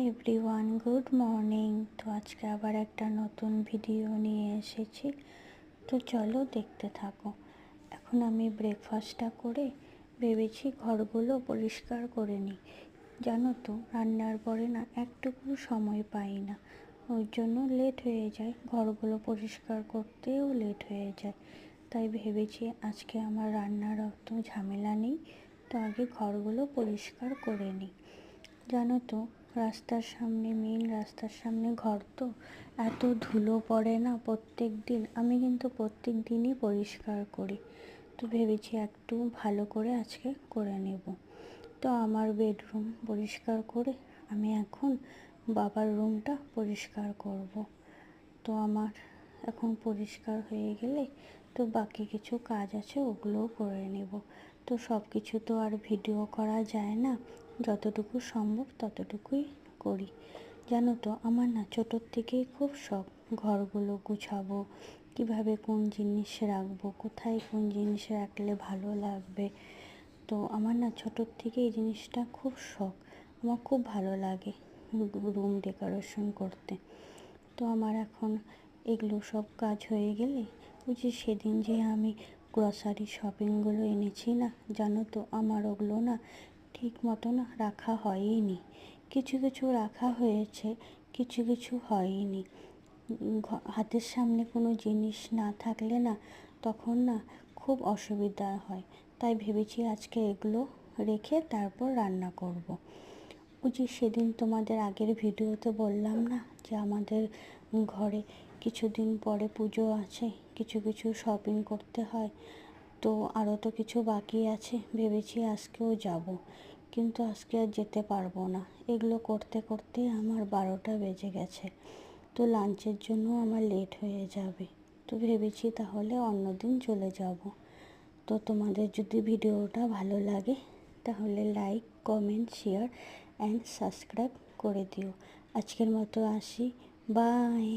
Everyone, good morning. তো আজকে আবার একটা নতুন ভিডিও নিয়ে এসেছি। তো চলো দেখতে থাকো। এখন আমি ব্রেকফাস্টটা করে ভেবেছি ঘরগুলো পরিষ্কার করে নিই। জানো তো, রান্নার পরে না একটুকু সময় পাই না, ওই জন্য লেট হয়ে যায়, ঘরগুলো পরিষ্কার করতেও লেট হয়ে যায়। তাই ভেবেছি আজকে আমার রান্নার অত ঝামেলা নেই, তো আগে ঘরগুলো পরিষ্কার করে নিই। জানো তো, মেন রাস্তার সামনে ঘর, তো এত ধুলো পড়ে না প্রত্যেক দিন। আমি কিন্তু প্রত্যেক দিনই পরিষ্কার করি। তো ভেবেছি একটু ভালো করে আজকে করে নেব। তো আমার বেডরুম পরিষ্কার করে আমি এখন বাবার রুমটা পরিষ্কার করব। তো আমার এখন পরিষ্কার হয়ে গেলে তো বাকি কিছু কাজ আছে, ওগুলোও করে নেব। তো সব কিছু তো আর ভিডিও করা যায় না, যতটুকু সম্ভব ততটুকুই করি। জানো তো, আমার না ছোটোর থেকেই খুব শখ ঘরগুলো গুছাবো, কিভাবে কোন জিনিস রাখবো, কোথায় কোন জিনিস রাখলে ভালো লাগবে। তো আমার না ছোটোর থেকে এই জিনিসটা খুব শখ, আমার খুব ভালো লাগে রুম ডেকোরেশন করতে। তো আমার এখন এগুলো সব কাজ হয়ে গেলে, ওই যে সেদিন যে আমি গ্রসারি শপিংগুলো এনেছি না, জানো তো আমার ওগুলো না ঠিক মতো না রাখা হয়নি। কিছু কিছু রাখা হয়েছে, কিছু কিছু হয়নি। হাতের সামনে কোনো জিনিস না থাকলে না তখন না খুব অসুবিধা হয়। তাই ভেবেছি আজকে এগুলো রেখে তারপর রান্না করব। ওই যে সেদিন তোমাদের আগের ভিডিওতে বললাম না যে আমাদের ঘরে কিছুদিন পরে পুজো আছে, কিছু কিছু শপিং করতে হয়। তো আরও তো কিছু বাকি আছে, ভেবেছি আজকেও যাব, কিন্তু আজকে আর যেতে পারবো না। এগুলো করতে করতে আমার 12টা বেজে গেছে। তো লাঞ্চের জন্য আমার লেট হয়ে যাবে। তো ভেবেছি তাহলে অন্য দিন চলে যাব। তো তোমাদের যদি ভিডিওটা ভালো লাগে তাহলে like, comment, share and subscribe করে দিও। আজকের মতো আসি, বাই।